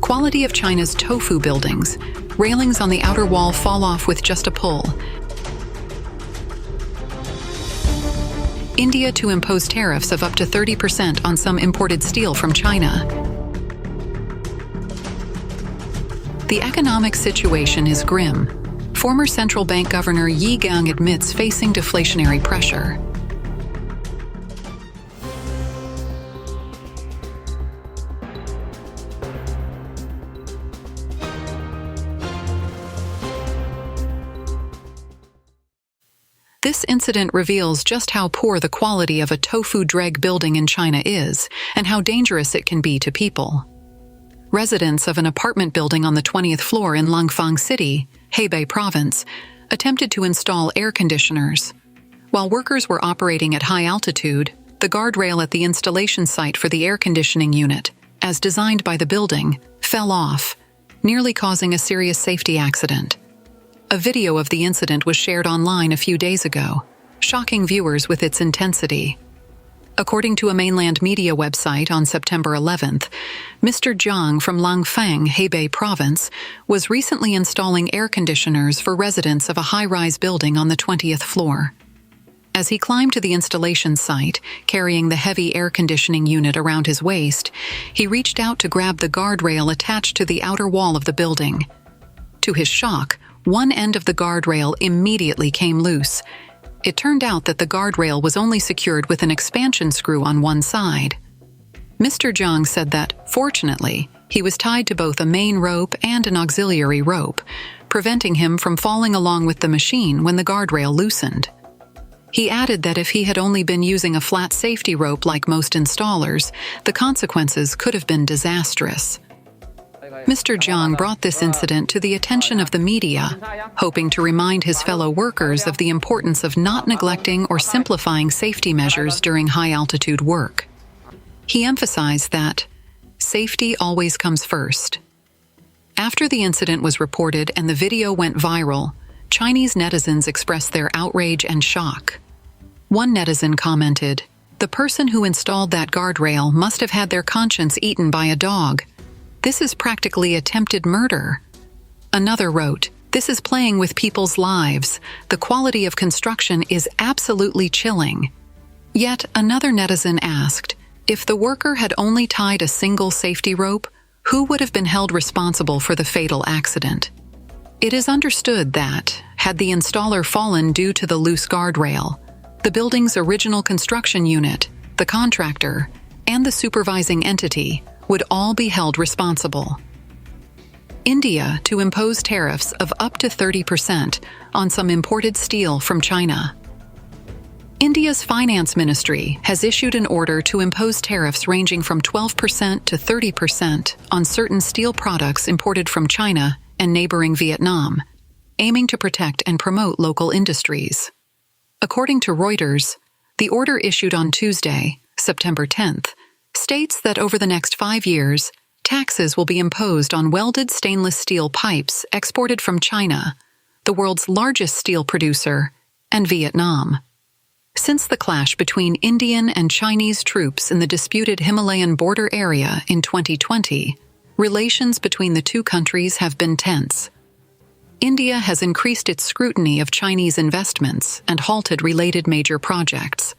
Quality of China's tofu buildings. Railings on the outer wall fall off with just a pull. India to impose tariffs of up to 30% on some imported steel from China. The economic situation is grim. Former central bank governor Xi'an admits facing deflationary pressure. This incident reveals just how poor the quality of a Tofu-dreg building in China is and how dangerous it can be to people. Residents of an apartment building on the 20th floor in Langfang City, Hebei Province, attempted to install air conditioners. While workers were operating at high altitude, the guardrail at the installation site for the air conditioning unit, as designed by the building, fell off, nearly causing a serious safety accident. A video of the incident was shared online a few days ago, shocking viewers with its intensity. According to a mainland media website on September 11th, Mr. Zhang from Langfang, Hebei Province, was recently installing air conditioners for residents of a high-rise building on the 20th floor. As he climbed to the installation site, carrying the heavy air conditioning unit around his waist, he reached out to grab the guardrail attached to the outer wall of the building. To his shock, one end of the guardrail immediately came loose. It turned out that the guardrail was only secured with an expansion screw on one side. Mr. Zhang said that, fortunately, he was tied to both a main rope and an auxiliary rope, preventing him from falling along with the machine when the guardrail loosened. He added that if he had only been using a flat safety rope like most installers, the consequences could have been disastrous. Mr. Zhang brought this incident to the attention of the media, hoping to remind his fellow workers of the importance of not neglecting or simplifying safety measures during high-altitude work. He emphasized that safety always comes first. After the incident was reported and the video went viral, Chinese netizens expressed their outrage and shock. One netizen commented, "The person who installed that guardrail must have had their conscience eaten by a dog. This is practically attempted murder." Another wrote, "This is playing with people's lives. The quality of construction is absolutely chilling." Yet another netizen asked, if the worker had only tied a single safety rope, who would have been held responsible for the fatal accident? It is understood that, had the installer fallen due to the loose guardrail, the building's original construction unit, the contractor, and the supervising entity would all be held responsible. India to impose tariffs of up to 30% on some imported steel from China. India's finance ministry has issued an order to impose tariffs ranging from 12% to 30% on certain steel products imported from China and neighboring Vietnam, aiming to protect and promote local industries. According to Reuters, the order issued on Tuesday, September 10th, states that over the next 5 years, taxes will be imposed on welded stainless steel pipes exported from China, the world's largest steel producer, and Vietnam. Since the clash between Indian and Chinese troops in the disputed Himalayan border area in 2020, relations between the two countries have been tense. India has increased its scrutiny of Chinese investments and halted related major projects.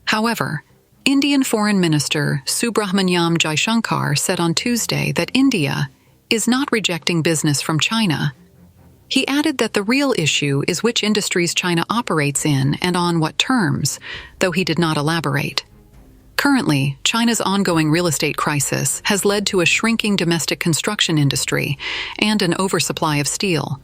However, Indian Foreign Minister Subrahmanyam Jaishankar said on Tuesday that India is not rejecting business from China. He added that the real issue is which industries China operates in and on what terms, though he did not elaborate. Currently, China's ongoing real estate crisis has led to a shrinking domestic construction industry and an oversupply of steel.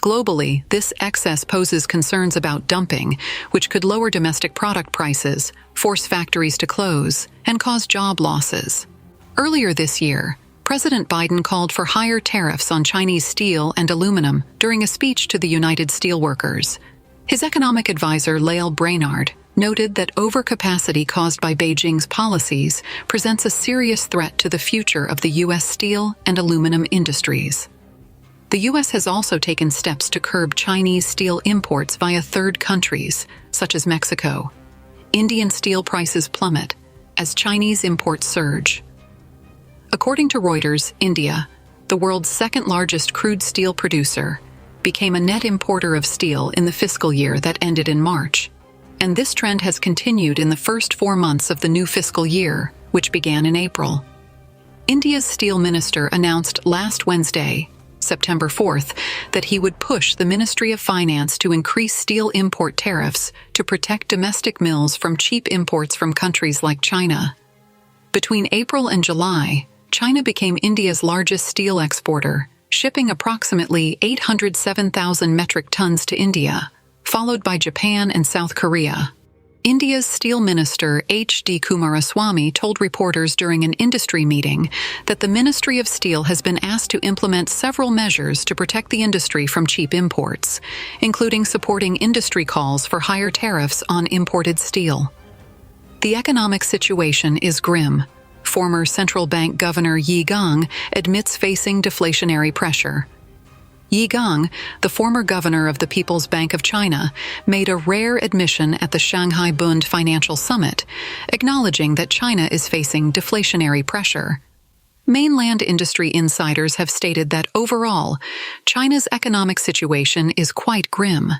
Globally, this excess poses concerns about dumping, which could lower domestic product prices, force factories to close, and cause job losses. Earlier this year, President Biden called for higher tariffs on Chinese steel and aluminum during a speech to the United Steelworkers. His economic advisor, Lael Brainard, noted that overcapacity caused by Beijing's policies presents a serious threat to the future of the U.S. steel and aluminum industries. The U.S. has also taken steps to curb Chinese steel imports via third countries, such as Mexico. Indian steel prices plummet as Chinese imports surge. According to Reuters, India, the world's second-largest crude steel producer, became a net importer of steel in the fiscal year that ended in March. And this trend has continued in the first 4 months of the new fiscal year, which began in April. India's steel minister announced last Wednesday, September 4th, that he would push the Ministry of Finance to increase steel import tariffs to protect domestic mills from cheap imports from countries like China. Between April and July, China became India's largest steel exporter, shipping approximately 807,000 metric tons to India, followed by Japan and South Korea. India's steel minister H.D. Kumaraswamy told reporters during an industry meeting that the Ministry of Steel has been asked to implement several measures to protect the industry from cheap imports, including supporting industry calls for higher tariffs on imported steel. The economic situation is grim. Former central bank governor Xi'an admits facing deflationary pressure. Xi'an, the former governor of the People's Bank of China, made a rare admission at the Shanghai Bund Financial Summit, acknowledging that China is facing deflationary pressure. Mainland industry insiders have stated that overall, China's economic situation is quite grim.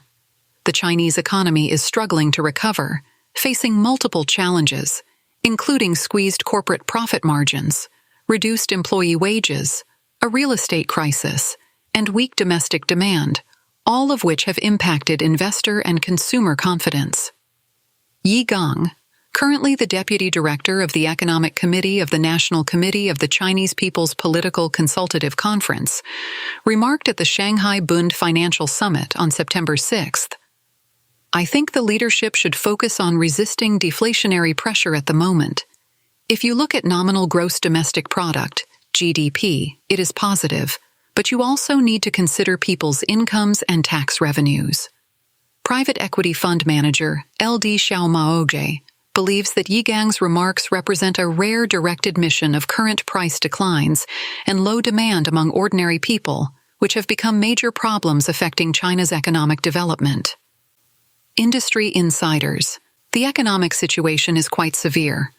The Chinese economy is struggling to recover, facing multiple challenges, including squeezed corporate profit margins, reduced employee wages, a real estate crisis, and weak domestic demand, all of which have impacted investor and consumer confidence. Xi'an, currently the deputy director of the Economic Committee of the National Committee of the Chinese People's Political Consultative Conference, remarked at the Shanghai Bund Financial Summit on September 6th, "I think the leadership should focus on resisting deflationary pressure at the moment. If you look at nominal gross domestic product, GDP, it is positive, but you also need to consider people's incomes and tax revenues." Private equity fund manager LD Xiaomao believes that Xi'an's remarks represent a rare direct admission of current price declines and low demand among ordinary people, which have become major problems affecting China's economic development. Industry insiders. The economic situation is quite severe.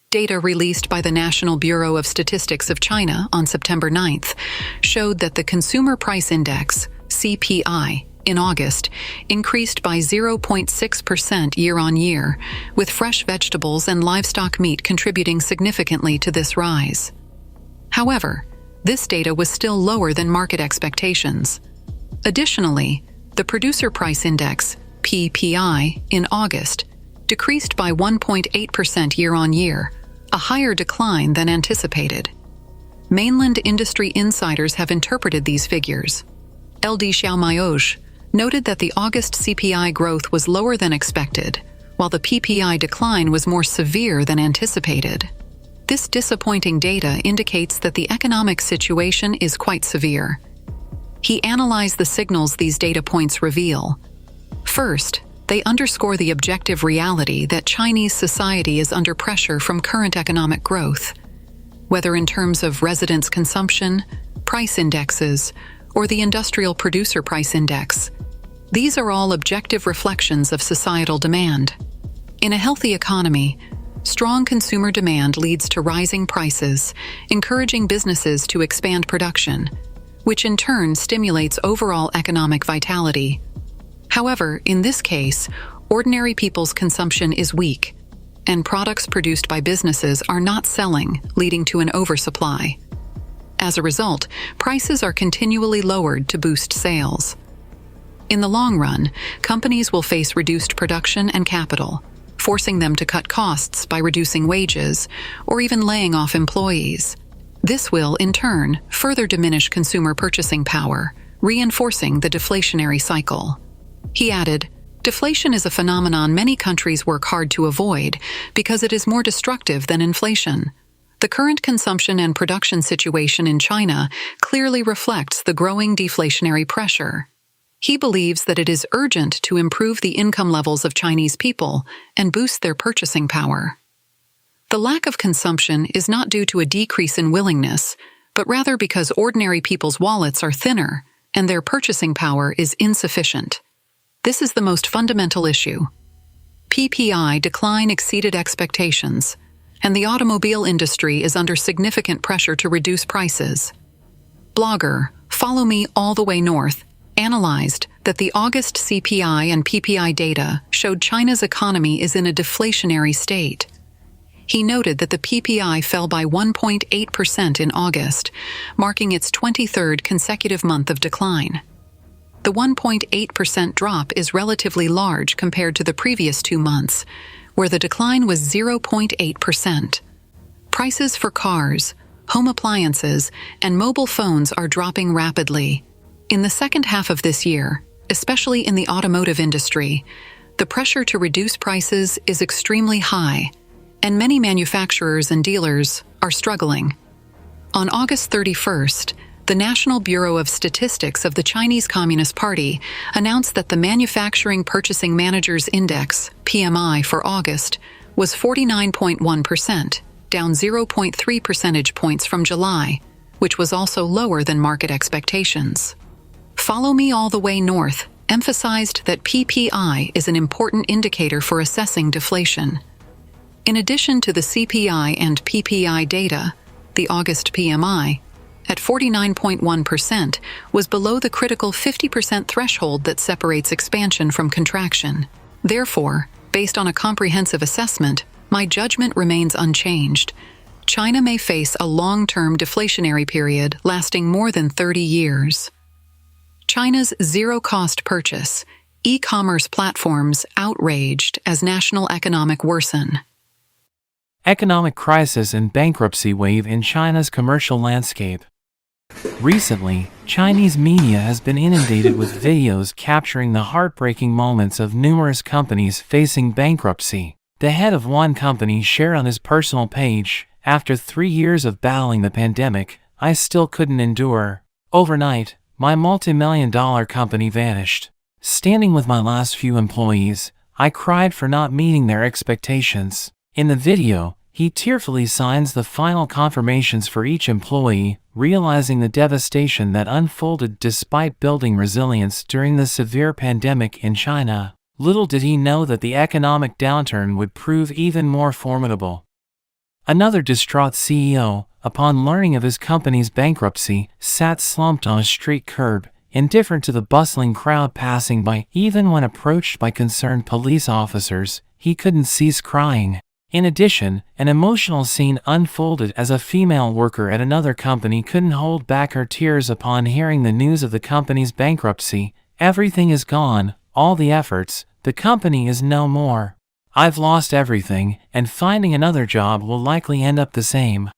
Data released by the National Bureau of Statistics of China on September 9th showed that the Consumer Price Index, CPI, in August increased by 0.6% year-on-year, with fresh vegetables and livestock meat contributing significantly to this rise. However, this data was still lower than market expectations. Additionally, the Producer Price Index, PPI, in August decreased by 1.8% year-on-year, a higher decline than anticipated. Mainland industry insiders have interpreted these figures. LD Xiaomao noted that the August CPI growth was lower than expected, while the PPI decline was more severe than anticipated. This disappointing data indicates that the economic situation is quite severe. He analyzed the signals these data points reveal. First, they underscore the objective reality that Chinese society is under pressure from current economic growth, whether in terms of residents' consumption, price indexes, or the Industrial Producer Price Index. These are all objective reflections of societal demand. In a healthy economy, strong consumer demand leads to rising prices, encouraging businesses to expand production, which in turn stimulates overall economic vitality. However, in this case, ordinary people's consumption is weak, and products produced by businesses are not selling, leading to an oversupply. As a result, prices are continually lowered to boost sales. In the long run, companies will face reduced production and capital, forcing them to cut costs by reducing wages or even laying off employees. This will, in turn, further diminish consumer purchasing power, reinforcing the deflationary cycle. He added, "Deflation is a phenomenon many countries work hard to avoid because it is more destructive than inflation. The current consumption and production situation in China clearly reflects the growing deflationary pressure." He believes that it is urgent to improve the income levels of Chinese people and boost their purchasing power. The lack of consumption is not due to a decrease in willingness, but rather because ordinary people's wallets are thinner and their purchasing power is insufficient. This is the most fundamental issue. PPI decline exceeded expectations, and the automobile industry is under significant pressure to reduce prices. Blogger, Follow Me All the Way North, analyzed that the August CPI and PPI data showed China's economy is in a deflationary state. He noted that the PPI fell by 1.8% in August, marking its 23rd consecutive month of decline. The 1.8% drop is relatively large compared to the previous 2 months, where the decline was 0.8%. Prices for cars, home appliances, and mobile phones are dropping rapidly. In the second half of this year, especially in the automotive industry, the pressure to reduce prices is extremely high, and many manufacturers and dealers are struggling. On August 31st, the National Bureau of Statistics of the Chinese Communist Party announced that the Manufacturing Purchasing Managers' Index, PMI, for August was 49.1%, down 0.3 percentage points from July, which was also lower than market expectations. Follow Me All the Way North emphasized that PPI is an important indicator for assessing deflation. In addition to the CPI and PPI data, the August PMI, at 49.1%, was below the critical 50% threshold that separates expansion from contraction. Therefore, based on a comprehensive assessment, my judgment remains unchanged. China may face a long-term deflationary period lasting more than 30 years. China's zero-cost purchase, e-commerce platforms outraged as national economic worsen. Economic crisis and bankruptcy wave in China's commercial landscape. Recently, Chinese media has been inundated with videos capturing the heartbreaking moments of numerous companies facing bankruptcy. The head of one company shared on his personal page, "After 3 years of battling the pandemic, I still couldn't endure. Overnight, my multi-million-dollar company vanished. Standing with my last few employees, I cried for not meeting their expectations." In the video, he tearfully signs the final confirmations for each employee, realizing the devastation that unfolded despite building resilience during the severe pandemic in China. Little did he know that the economic downturn would prove even more formidable. Another distraught CEO, upon learning of his company's bankruptcy, sat slumped on a street curb, indifferent to the bustling crowd passing by. Even when approached by concerned police officers, he couldn't cease crying. In addition, an emotional scene unfolded as a female worker at another company couldn't hold back her tears upon hearing the news of the company's bankruptcy. "Everything is gone, all the efforts, the company is no more. I've lost everything, and finding another job will likely end up the same."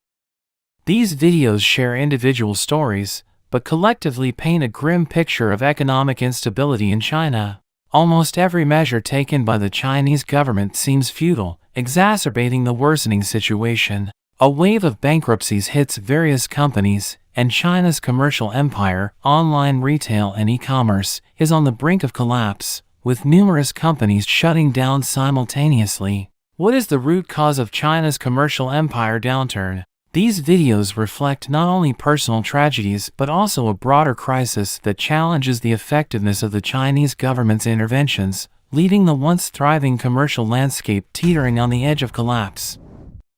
These videos share individual stories, but collectively paint a grim picture of economic instability in China. Almost every measure taken by the Chinese government seems futile, exacerbating the worsening situation. A wave of bankruptcies hits various companies, and China's commercial empire, online retail and e-commerce, is on the brink of collapse, with numerous companies shutting down simultaneously. What is the root cause of China's commercial empire downturn? These videos reflect not only personal tragedies but also a broader crisis that challenges the effectiveness of the Chinese government's interventions, leaving the once thriving commercial landscape teetering on the edge of collapse.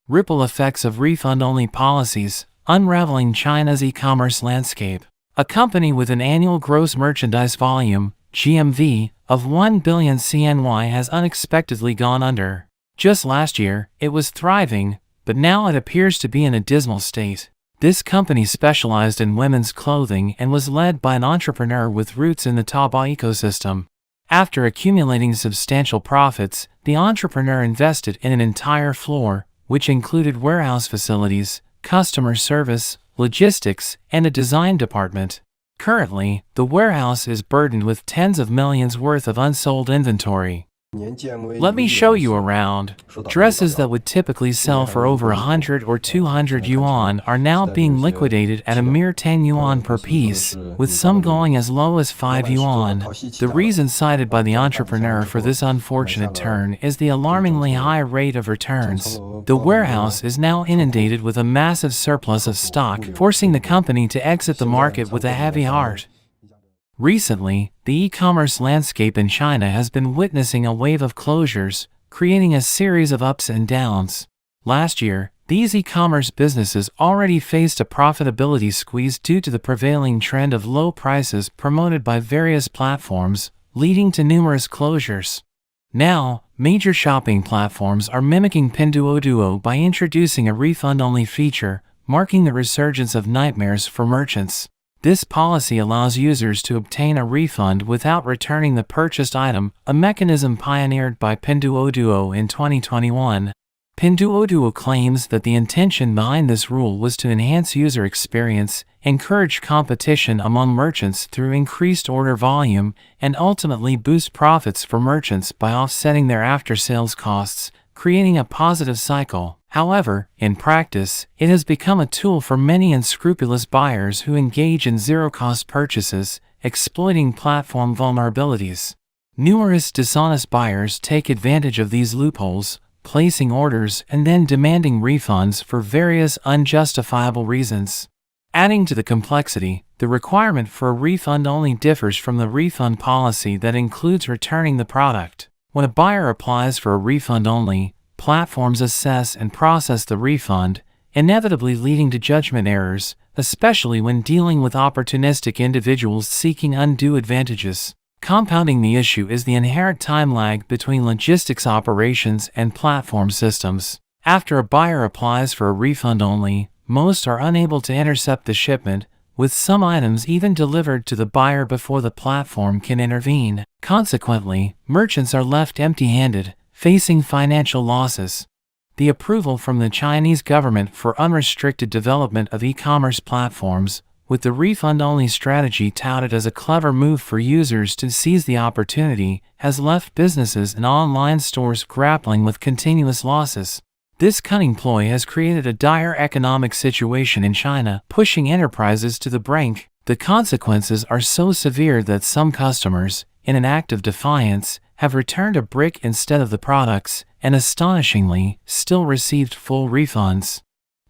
Ripple effects of refund-only policies, unraveling China's e-commerce landscape. A company with an annual gross merchandise volume, GMV, of 1 billion CNY has unexpectedly gone under. Just last year, it was thriving, but now it appears to be in a dismal state. This company specialized in women's clothing and was led by an entrepreneur with roots in the Taobao ecosystem. After accumulating substantial profits, the entrepreneur invested in an entire floor, which included warehouse facilities, customer service, logistics, and a design department. Currently, the warehouse is burdened with tens of millions worth of unsold inventory. Let me show you around. Dresses that would typically sell for over 100 or 200 yuan are now being liquidated at a mere 10 yuan per piece, with some going as low as 5 yuan. The reason cited by the entrepreneur for this unfortunate turn is the alarmingly high rate of returns. The warehouse is now inundated with a massive surplus of stock, forcing the company to exit the market with a heavy heart. Recently, the e-commerce landscape in China has been witnessing a wave of closures, creating a series of ups and downs. Last year, these e-commerce businesses already faced a profitability squeeze due to the prevailing trend of low prices promoted by various platforms, leading to numerous closures. Now, major shopping platforms are mimicking Pinduoduo by introducing a refund-only feature, marking the resurgence of nightmares for merchants. This policy allows users to obtain a refund without returning the purchased item, a mechanism pioneered by Pinduoduo in 2021. Pinduoduo claims that the intention behind this rule was to enhance user experience, encourage competition among merchants through increased order volume, and ultimately boost profits for merchants by offsetting their after-sales costs, creating a positive cycle. However, in practice, it has become a tool for many unscrupulous buyers who engage in zero-cost purchases, exploiting platform vulnerabilities. Numerous dishonest buyers take advantage of these loopholes, placing orders and then demanding refunds for various unjustifiable reasons. Adding to the complexity, the requirement for a refund only differs from the refund policy that includes returning the product. When a buyer applies for a refund only, platforms assess and process the refund, inevitably leading to judgment errors, especially when dealing with opportunistic individuals seeking undue advantages. Compounding the issue is the inherent time lag between logistics operations and platform systems. After a buyer applies for a refund only, most are unable to intercept the shipment, with some items even delivered to the buyer before the platform can intervene. Consequently, merchants are left empty-handed, facing financial losses. The approval from the Chinese government for unrestricted development of e-commerce platforms, with the refund-only strategy touted as a clever move for users to seize the opportunity, has left businesses and online stores grappling with continuous losses. This cunning ploy has created a dire economic situation in China, pushing enterprises to the brink. The consequences are so severe that some customers, in an act of defiance, have returned a brick instead of the products, and astonishingly, still received full refunds.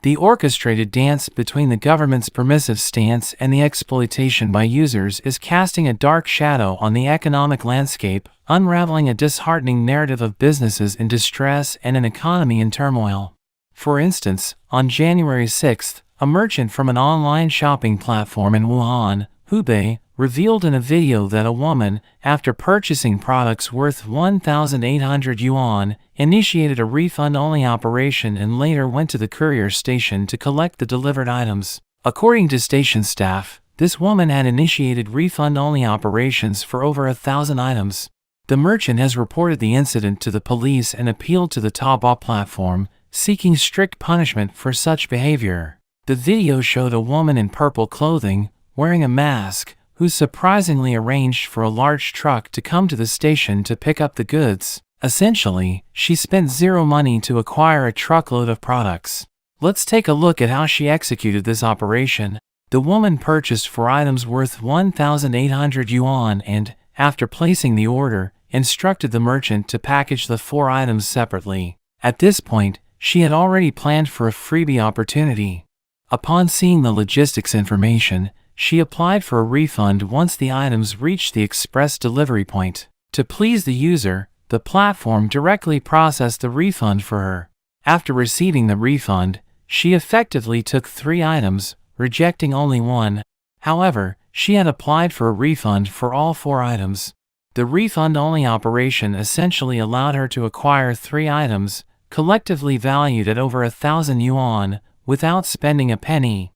The orchestrated dance between the government's permissive stance and the exploitation by users is casting a dark shadow on the economic landscape, unraveling a disheartening narrative of businesses in distress and an economy in turmoil. For instance, on January 6th, a merchant from an online shopping platform in Wuhan, Hubei, revealed in a video that a woman, after purchasing products worth 1,800 yuan, initiated a refund-only operation and later went to the courier station to collect the delivered items. According to station staff, this woman had initiated refund-only operations for over 1,000 items. The merchant has reported the incident to the police and appealed to the Taobao platform, seeking strict punishment for such behavior. The video showed a woman in purple clothing, wearing a mask, who surprisingly arranged for a large truck to come to the station to pick up the goods. Essentially, she spent zero money to acquire a truckload of products. Let's take a look at how she executed this operation. The woman purchased 4 items worth 1,800 yuan and, after placing the order, instructed the merchant to package the 4 items separately. At this point, she had already planned for a freebie opportunity. Upon seeing the logistics information, she applied for a refund once the items reached the express delivery point. To please the user, the platform directly processed the refund for her. After receiving the refund, she effectively took 3 items, rejecting only 1. However, she had applied for a refund for all 4 items. The refund-only operation essentially allowed her to acquire 3 items, collectively valued at over 1,000 yuan, without spending a penny.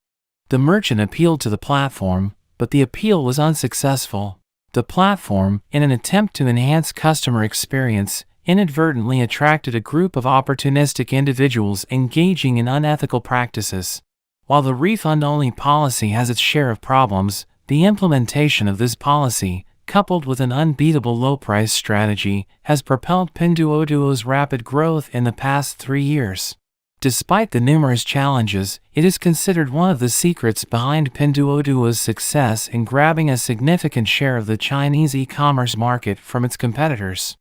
The merchant appealed to the platform, but the appeal was unsuccessful. The platform, in an attempt to enhance customer experience, inadvertently attracted a group of opportunistic individuals engaging in unethical practices. While the refund-only policy has its share of problems, the implementation of this policy, coupled with an unbeatable low-price strategy, has propelled Pinduoduo's rapid growth in the past 3 years. Despite the numerous challenges, it is considered one of the secrets behind Pinduoduo's success in grabbing a significant share of the Chinese e-commerce market from its competitors.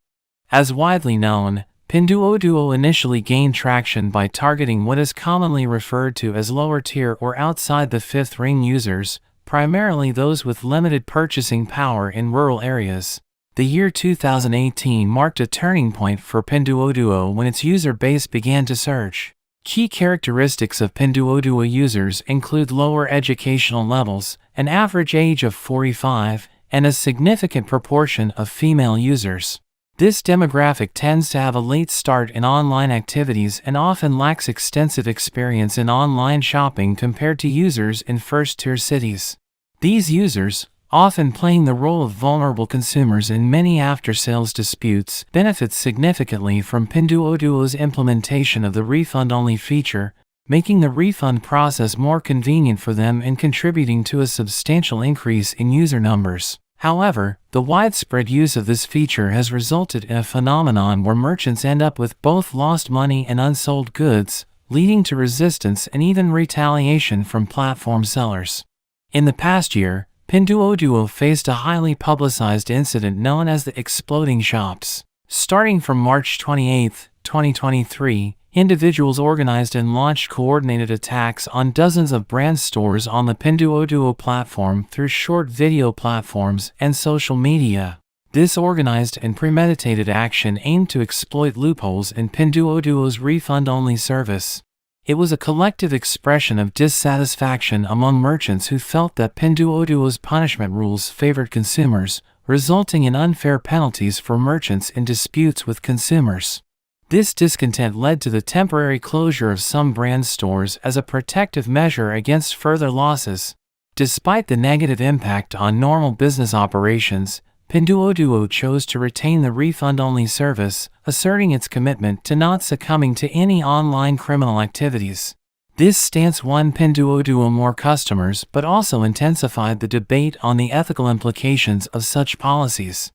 As widely known, Pinduoduo initially gained traction by targeting what is commonly referred to as lower-tier or outside the fifth ring users, primarily those with limited purchasing power in rural areas. The year 2018 marked a turning point for Pinduoduo when its user base began to surge. Key characteristics of Pinduoduo users include lower educational levels, an average age of 45, and a significant proportion of female users. This demographic tends to have a late start in online activities and often lacks extensive experience in online shopping compared to users in first-tier cities. These users, often playing the role of vulnerable consumers in many after-sales disputes, benefit significantly from Pinduoduo's implementation of the refund-only feature, making the refund process more convenient for them and contributing to a substantial increase in user numbers. However, the widespread use of this feature has resulted in a phenomenon where merchants end up with both lost money and unsold goods, leading to resistance and even retaliation from platform sellers. In the past year, Pinduoduo faced a highly publicized incident known as the exploding shops. Starting from March 28, 2023, individuals organized and launched coordinated attacks on dozens of brand stores on the Pinduoduo platform through short video platforms and social media. This organized and premeditated action aimed to exploit loopholes in Pinduoduo's refund-only service. It was a collective expression of dissatisfaction among merchants who felt that Pinduoduo's punishment rules favored consumers, resulting in unfair penalties for merchants in disputes with consumers. This discontent led to the temporary closure of some brand stores as a protective measure against further losses. Despite the negative impact on normal business operations, Pinduoduo chose to retain the refund-only service, asserting its commitment to not succumbing to any online criminal activities. This stance won Pinduoduo more customers but also intensified the debate on the ethical implications of such policies.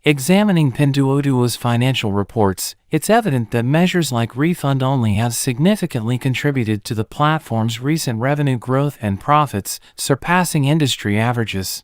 Examining Pinduoduo's financial reports, it's evident that measures like refund-only have significantly contributed to the platform's recent revenue growth and profits, surpassing industry averages.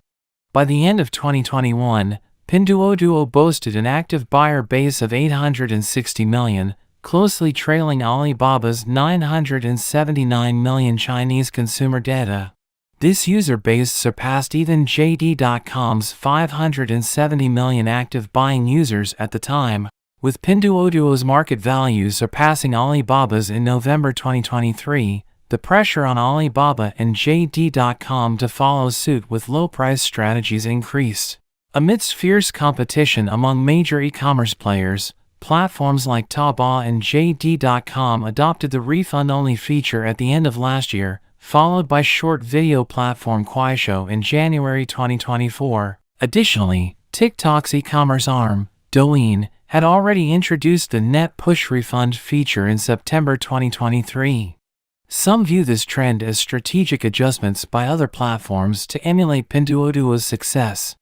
By the end of 2021, Pinduoduo boasted an active buyer base of 860 million, closely trailing Alibaba's 979 million Chinese consumer data. This user base surpassed even JD.com's 570 million active buying users at the time, with Pinduoduo's market value surpassing Alibaba's in November 2023. The pressure on Alibaba and JD.com to follow suit with low-price strategies increased. Amidst fierce competition among major e-commerce players, platforms like Taobao and JD.com adopted the refund-only feature at the end of last year, followed by short video platform Kuaishou in January 2024. Additionally, TikTok's e-commerce arm, Douyin, had already introduced the net push refund feature in September 2023. Some view this trend as strategic adjustments by other platforms to emulate Pinduoduo's success.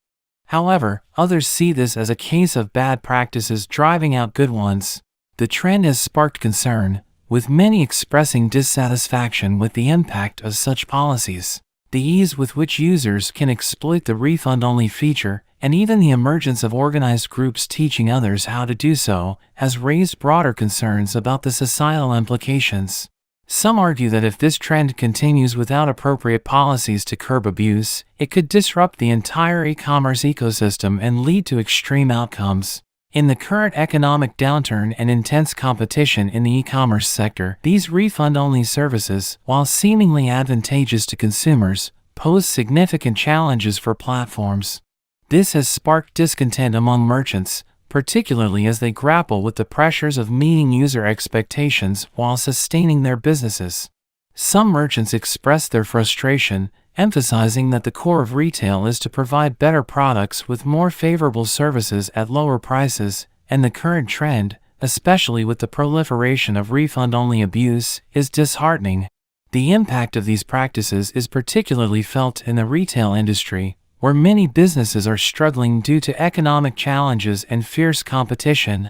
However, others see this as a case of bad practices driving out good ones. The trend has sparked concern, with many expressing dissatisfaction with the impact of such policies. The ease with which users can exploit the refund-only feature, and even the emergence of organized groups teaching others how to do so, has raised broader concerns about the societal implications. Some argue that if this trend continues without appropriate policies to curb abuse, it could disrupt the entire e-commerce ecosystem and lead to extreme outcomes. In the current economic downturn and intense competition in the e-commerce sector, these refund-only services, while seemingly advantageous to consumers, pose significant challenges for platforms. This has sparked discontent among merchants, particularly as they grapple with the pressures of meeting user expectations while sustaining their businesses. Some merchants express their frustration, emphasizing that the core of retail is to provide better products with more favorable services at lower prices, and the current trend, especially with the proliferation of refund-only abuse, is disheartening. The impact of these practices is particularly felt in the retail industry, where many businesses are struggling due to economic challenges and fierce competition.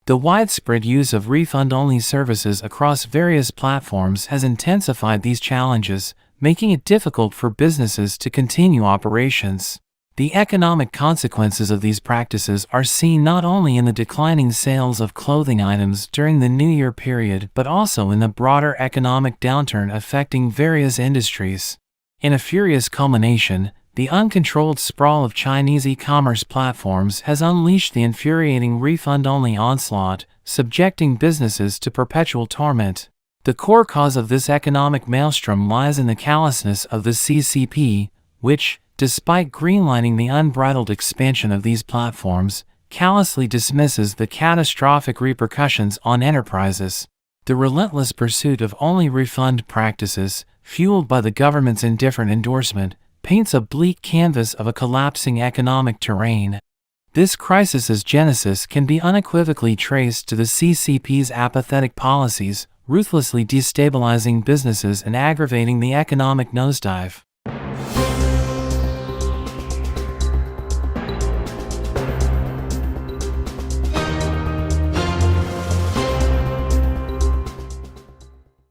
The widespread use of refund-only services across various platforms has intensified these challenges, making it difficult for businesses to continue operations. The economic consequences of these practices are seen not only in the declining sales of clothing items during the New Year period but also in the broader economic downturn affecting various industries. In a furious culmination, the uncontrolled sprawl of Chinese e-commerce platforms has unleashed the infuriating refund-only onslaught, subjecting businesses to perpetual torment. The core cause of this economic maelstrom lies in the callousness of the CCP, which, despite greenlighting the unbridled expansion of these platforms, callously dismisses the catastrophic repercussions on enterprises. The relentless pursuit of only refund practices, fueled by the government's indifferent endorsement, paints a bleak canvas of a collapsing economic terrain. This crisis's genesis can be unequivocally traced to the CCP's apathetic policies, ruthlessly destabilizing businesses and aggravating the economic nosedive.